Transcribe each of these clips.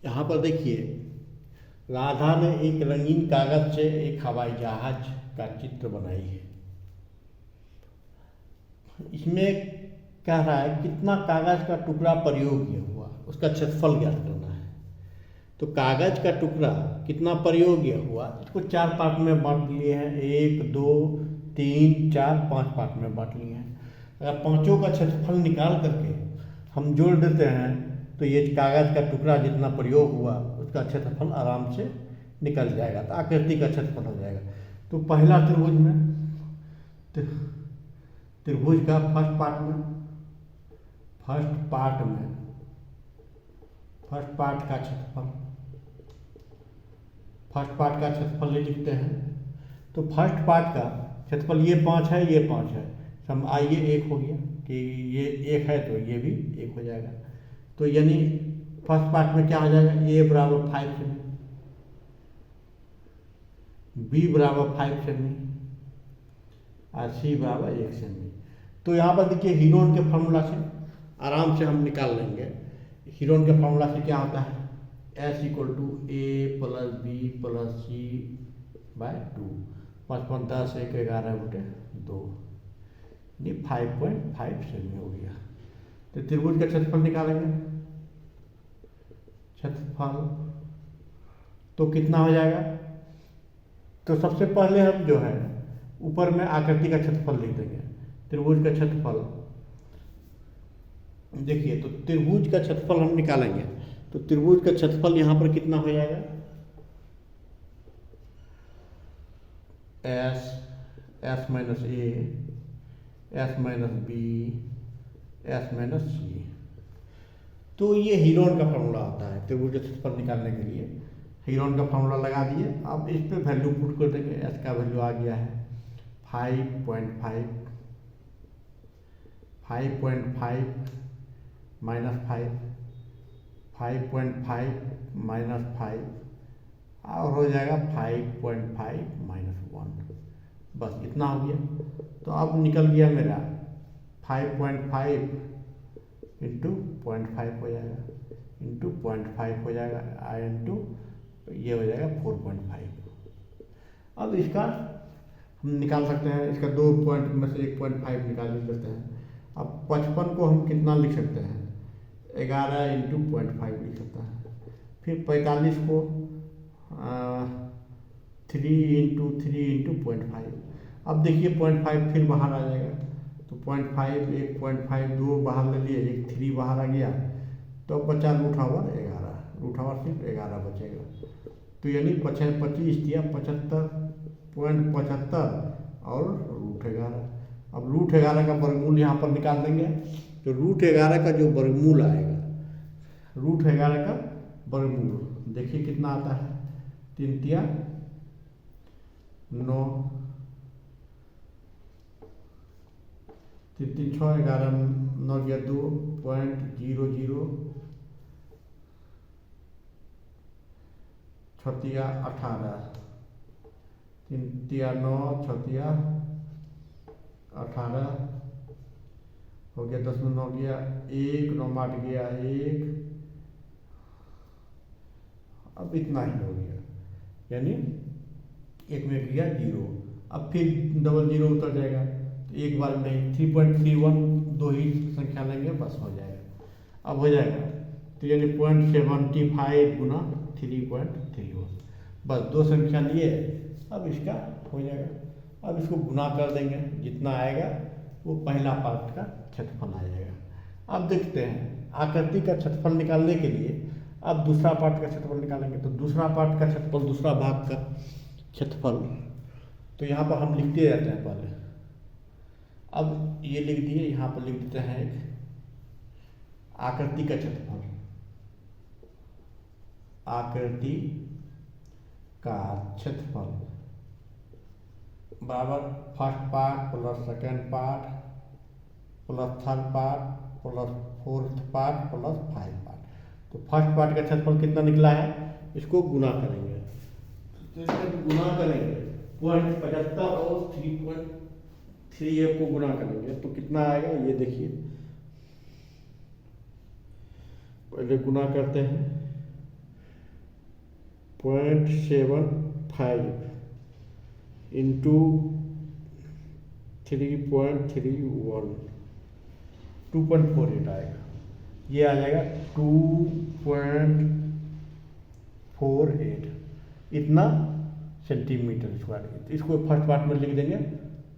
यहाँ पर देखिए, राधा ने एक रंगीन कागज से एक हवाई जहाज का चित्र बनाई है। इसमें कह रहा है कितना कागज का टुकड़ा प्रयोग्य हुआ, उसका क्षेत्रफल ज्ञात करना है। तो कागज का टुकड़ा कितना प्रयोग्य हुआ, इसको 4 पार्ट में बांट लिए हैं। 1 2 3 4 5 पार्ट में बांट लिए हैं। अगर पांचों का क्षेत्रफल निकाल करके हम जोड़ देते हैं तो ये कागज का टुकड़ा जितना प्रयोग हुआ उसका क्षेत्रफल आराम से निकल जाएगा, तो आकृति का क्षेत्रफल हो जाएगा। तो पहला त्रिभुज में, त्रिभुज का फर्स्ट पार्ट में फर्स्ट पार्ट का क्षेत्रफल, फर्स्ट पार्ट का क्षेत्रफल लिखते हैं। तो फर्स्ट पार्ट का क्षेत्रफल ये 5 है, ये 5 है, सम आइए 1 हो गया कि ये 1 है तो ये भी 1 हो जाएगा। तो यानी फर्स्ट पार्ट में क्या हो जाएगा, a बराबर 5 सेमी, b बराबर 5 सेमी और c बराबर 1 सेमी। तो यहाँ पर देखिए हीरोन के फार्मूला से आराम से हम निकाल लेंगे। हीरोन के फार्मूला से क्या होता है, S = a + b + c/2, 55 10 1 11/2, ये 5.5 सेमी हो गया। तो त्रिभुज का क्षेत्रफल निकालेंगे, क्षेत्रफल तो कितना हो जाएगा। तो सबसे पहले हम जो है ऊपर में आकृति का क्षेत्रफल लिख देंगे। त्रिभुज का क्षेत्रफल देखिए, तो त्रिभुज का क्षेत्रफल हम निकालेंगे तो त्रिभुज का क्षेत्रफल यहाँ पर कितना हो जाएगा, S - a S - b S - c। तो ये हीरोन का फार्मूला होता है त्रिभुज का क्षेत्रफल निकालने के लिए। हीरोन का फार्मूला लगा दिए, अब इस पे वैल्यू पुट कर देंगे। S का वैल्यू आ गया है 5.5 5.5 -5 5.5 -5 और हो जाएगा 5.5 -1, बस इतना हो गया। तो अब निकल गया मेरा 5.5 इंटू 0.5 हो जाएगा, इंटू 0.5 हो जाएगा, इंटू ये हो जाएगा 4.5। अब इसका हम निकाल सकते हैं, इसका 2 पॉइंट में से 1.5 निकाल सकते हैं। अब 55 को हम कितना लिख सकते हैं, 11 इंटू 0.5 लिख सकते हैं। फिर 45 को 3 इंटू 0.5। अब देखिए 0.5 फिर बाहर आ जाएगा, तो 0.5 1.5 2 बाहर ले लिए, 1 3 बाहर आ गया, तो अब बचा √11, सिर्फ 11 बचेगा। तो यानी 25 दिया 75.75 और √11। अब √11 का वर्गमूल यहाँ पर निकाल देंगे, तो √11 का जो वर्गमूल आएगा, √11 का वर्गमूल देखिए कितना आता है, 3 तिया 9, 3 3 6 11 9 गया 2.00, 6 तिया 18, 3 तिया 9, 6 तिया 18 हो गया, 10 में 9 गया 1, 9 माट गया 1, अब इतना ही हो गया, यानी 1 में गया 0। अब फिर डबल 0 उतर जाएगा, तो एक बार नहीं 3.31, 2 ही संख्या लेंगे बस हो जाएगा। अब हो जाएगा, तो यानी 0.75 गुना 3.31, बस 2 संख्या लिए, अब इसका हो जाएगा। अब इसको गुना कर देंगे, जितना आएगा वो पहला पार्ट का क्षेत्रफल आ जाएगा। अब देखते हैं आकृति का क्षेत्रफल निकालने के लिए अब दूसरा पार्ट का क्षेत्रफल निकालेंगे। तो दूसरा पार्ट का क्षेत्रफल, दूसरा भाग का क्षेत्रफल, तो यहाँ पर हम लिखते रहते हैं पहले। अब ये लिख दिए, यहाँ पर लिख देते हैं एक आकृति का क्षेत्रफल, आकृति का क्षेत्रफल बराबर first part plus second part plus third part plus fourth part plus 5 part. तो फर्स्ट पार्ट का क्षेत्रफल कितना निकला है, इसको गुना करेंगे, तो इसको गुना करेंगे 0.75 और 3.38 को गुना करेंगे तो कितना आएगा, ये देखिए पहले गुना करते हैं। 0.75 इंटू 3.31 2.48 आएगा। ये आ जाएगा 2.48 इतना सेंटीमीटर स्क्वायर। इसको फर्स्ट पार्ट में लिख देंगे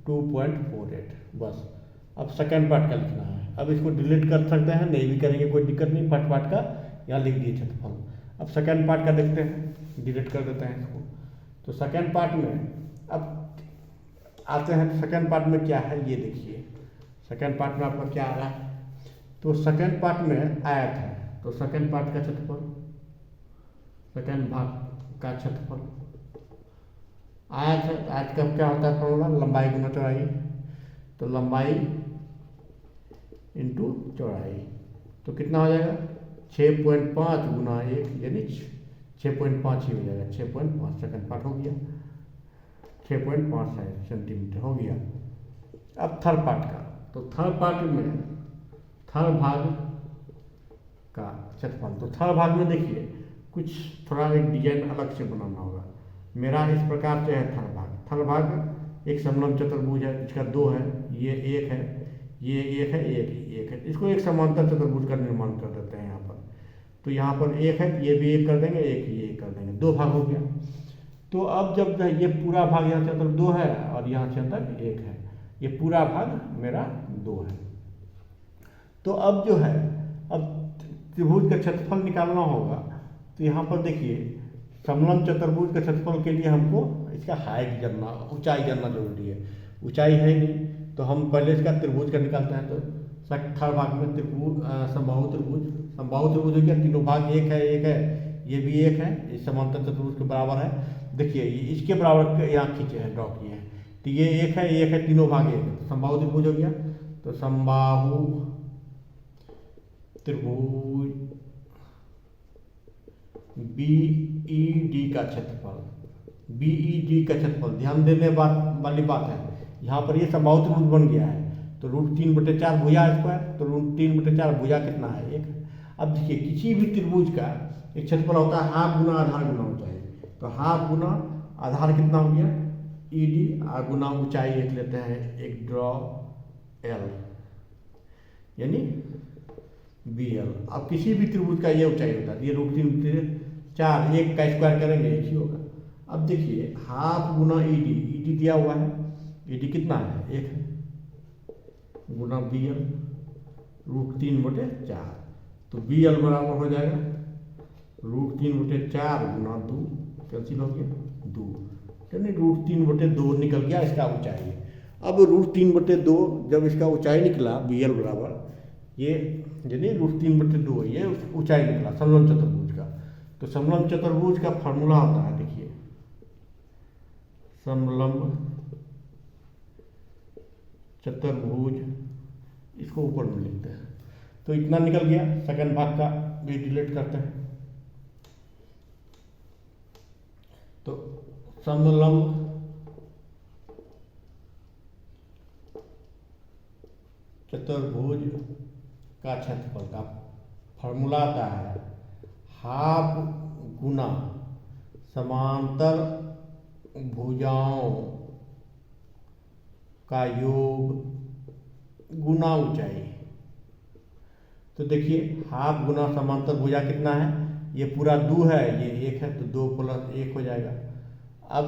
2.48 बस। अब सेकंड पार्ट का लिखना है। अब इसको डिलीट कर सकते हैं, नहीं भी करेंगे कोई दिक्कत नहीं। फर्स्ट पार्ट का यहाँ लिख दिए क्षेत्रफल। अब सेकंड पार्ट का देखते हैं, डिलीट कर देते हैं इसको। तो सेकंड पार्ट में अब आते हैं। सेकंड पार्ट में क्या है ये देखिए। सेकंड पार्ट में आपका क्या आ रहा है, तो सेकंड पार्ट में आयत है, तो सेकंड पार्ट का क्षेत्रफल, सेकंड भाग का क्षेत्रफल आयत है। आयत का क्या होता है फॉर्मूला, लंबाई गुना चौड़ाई। तो लंबाई इंटू चौड़ाई, तो कितना हो जाएगा 6.5 गुना 1 यानी 6.5 ही हो जाएगा। 6.5 सेकंड पार्ट हो गया, 6.5 सेंटीमीटर हो गया। अब थर्ड पार्ट का, तो थर्ड पार्ट में थर्ड भाग का क्षेत्रफल। तो थर्ड भाग में देखिए कुछ थोड़ा एक डिजाइन अलग से बनाना होगा। मेरा इस प्रकार से है थर्ड भाग। थर्ड भाग एक समलंब चतुर्भुज है, इसका 2 है, ये 1 है, ये 1 है, 1 है। इसको एक समांतर चतुर्भुज का निर्माण कर देते हैं यहाँ पर। तो यहाँ पर 1 है, ये भी 1 कर देंगे, ये 1 कर देंगे, 2 भाग हो गया। तो अब जब ये पूरा भाग यहाँ से अंदर 2 है और यहाँ से अंदर 1 है, ये पूरा भाग मेरा 2 है। तो अब जो है, अब त्रिभुज का क्षेत्रफल निकालना होगा। तो यहाँ पर देखिए समलंब चतुर्भुज के क्षेत्रफल के लिए हमको इसका हाइट जानना, ऊंचाई जानना जरूरी है। ऊंचाई है नहीं तो हम पहले इसका त्रिभुज का निकालते हैं। तो थर्ड भाग में त्रिभुज समबाहु त्रिभुज, समबाहु त्रिभुज हो गया, तीनों भाग 1 है, 1 है, ये भी 1 है, इस समांतर चतुर्भुज के बराबर है। देखिए ये इसके बराबर यहाँ खींचे हैं, ड्रॉ किए हैं। तो ये 1 है, 1 है, तीनों भाग 1 है, समबाहु त्रिभुज हो गया। तो समबाहु त्रिभुज BED का क्षेत्रफल, BED का क्षेत्रफल ध्यान देने वाली बात है। यहाँ पर ये समबाहु त्रिभुज बन गया है, तो √3/4 भुजा स्क्वायर, तो √3/4 भुजा कितना है 1। अब देखिए किसी भी त्रिभुज का एक क्षेत्रफल होता है हाफ गुना आधार गुना ऊंचाई। तो हाफ गुना आधार कितना हो गया ED, और गुना ऊंचाई एक लेते हैं, एक ड्रॉ L यानी BL। अब किसी भी त्रिभुज का ये ऊंचाई होता है, ये √3/4, 1 का स्क्वायर करेंगे 1 ही होगा। अब देखिए हाफ गुना ED दिया हुआ है, ED कितना है 1 है, गुना BL √3/4। तो BL बराबर हो जाएगा √3/4 गुना 2, कैंसिल हो गया 2, यानी √3/2 निकल गया इसका ऊंचाई। अब √3/2 जब इसका ऊंचाई निकला BL बराबर ये, यानी √3/2 ये ऊंचाई निकला समलंब चतुर्भुज का। तो समलंब चतुर्भुज का फॉर्मूला होता है, देखिए समलंब चतुर्भुज, इसको ऊपर में लिखते हैं। तो इतना निकल गया। सेकंड भाग का भी डिलीट करते हैं। तो समलंब चतुर्भुज का क्षेत्रफल का फॉर्मूला आता है हाफ गुना समांतर भुजाओं का योग गुना ऊंचाई। तो देखिए हाफ गुना समांतर भुजा कितना है, ये पूरा 2 है, ये 1 है, तो 2 + 1 हो जाएगा। अब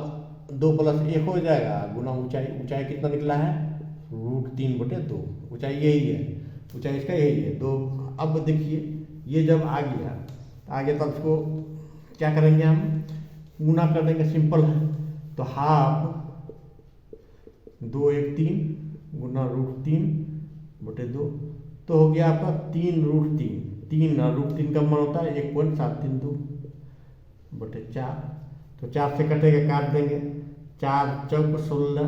2 + 1 हो जाएगा गुना ऊंचाई। ऊंचाई कितना निकला है √3/2, ऊंचाई यही है, ऊंचाई इसका यही है 2। अब देखिए ये जब आ गया आगे, तब इसको क्या करेंगे हम, गुना कर देंगे, सिंपल है। तो हाफ 2 1 3 गुना √3/2, तो हो गया आपका 3√3। 3√3 का मान होता है 1.732/4। तो 4 से कटेगा, काट देंगे, 4 चौक 16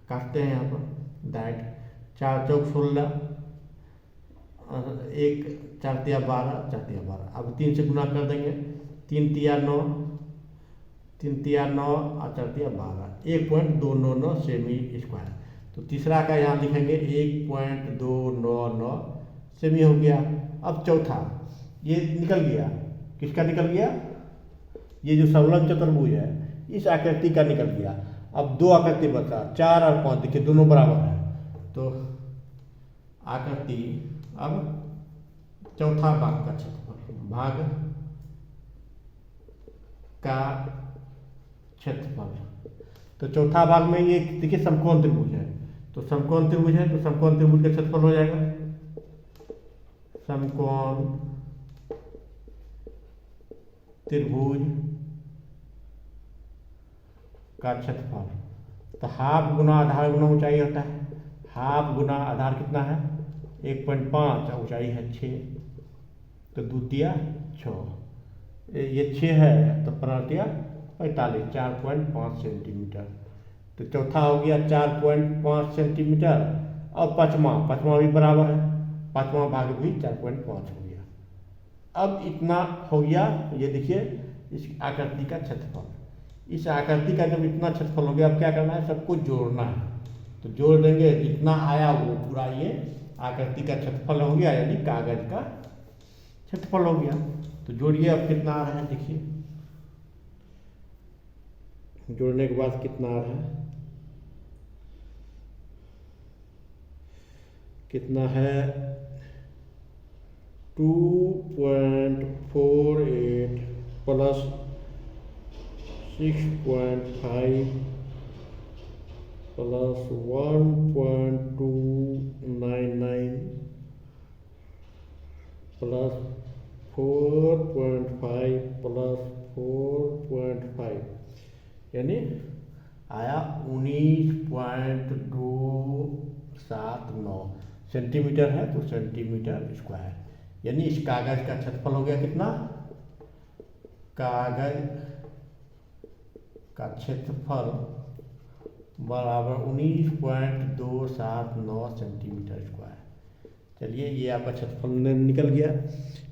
काटते हैं यहाँ पर डायरेक्ट, 4 चौक 16, 1 4 तिया 12, 4 तिया 12। अब 3 से गुना कर देंगे, 3 तिया 9, 3 तिया 9 और 4 तिया 12, 1.299 सेमी स्क्वायर। तो तीसरा का यहाँ लिखेंगे 1.299 सेमी हो गया। अब चौथा ये निकल गया, किसका निकल गया ये जो समलंब चतुर्भुज है इस आकृति का निकल गया। अब दो आकृति बचा, 4 और 5, देखिए दोनों बराबर है। तो आकृति अब चौथा भाग का क्षेत्रफल, भाग का क्षेत्रफल। तो चौथा भाग में ये देखिए समकोण त्रिभुज है, तो समकोण त्रिभुज है तो समकोण त्रिभुज का क्षेत्रफल हो जाएगा समकोण त्रिभुज का क्षेत्रफल। तो हाफ गुना आधार गुना ऊंचाई होता है। हाफ गुना आधार कितना है 1.5 और ऊंचाई है 6, तो द्वितीय 6, ये 6 है तो प्रतिया 45, 4.5 सेंटीमीटर। तो चौथा हो गया 4.5 सेंटीमीटर और पाँचवा भी बराबर है, पाँचवा भाग भी 4.5 हो गया। अब इतना हो गया, ये देखिए इस आकृति का क्षेत्रफल। इस आकृति का जब इतना क्षेत्रफल हो गया, अब क्या करना है, सबको जोड़ना है। तो जोड़ देंगे, जितना आया वो पूरा ये आकृति का क्षेत्रफल हो गया, यानी कागज का क्षेत्रफल हो गया। तो जोड़िए, अब कितना आ रहा है देखिए, जोड़ने के बाद कितना आ रहा है, कितना है 2.48 प्लस 6.5 प्लस 1.299 प्लस 4.5 प्लस 4.5, यानी आया 19.279 सेंटीमीटर है, तो सेंटीमीटर स्क्वायर। यानी इस कागज का क्षेत्रफल हो गया कितना, कागज का क्षेत्रफल बराबर 19.279 सेंटीमीटर स्क्वायर। चलिए, ये आपका क्षेत्रफल निकल गया।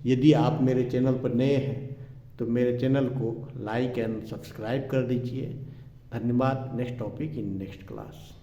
यदि आप मेरे चैनल पर नए हैं तो मेरे चैनल को लाइक एंड सब्सक्राइब कर दीजिए। धन्यवाद। Next topic in next class.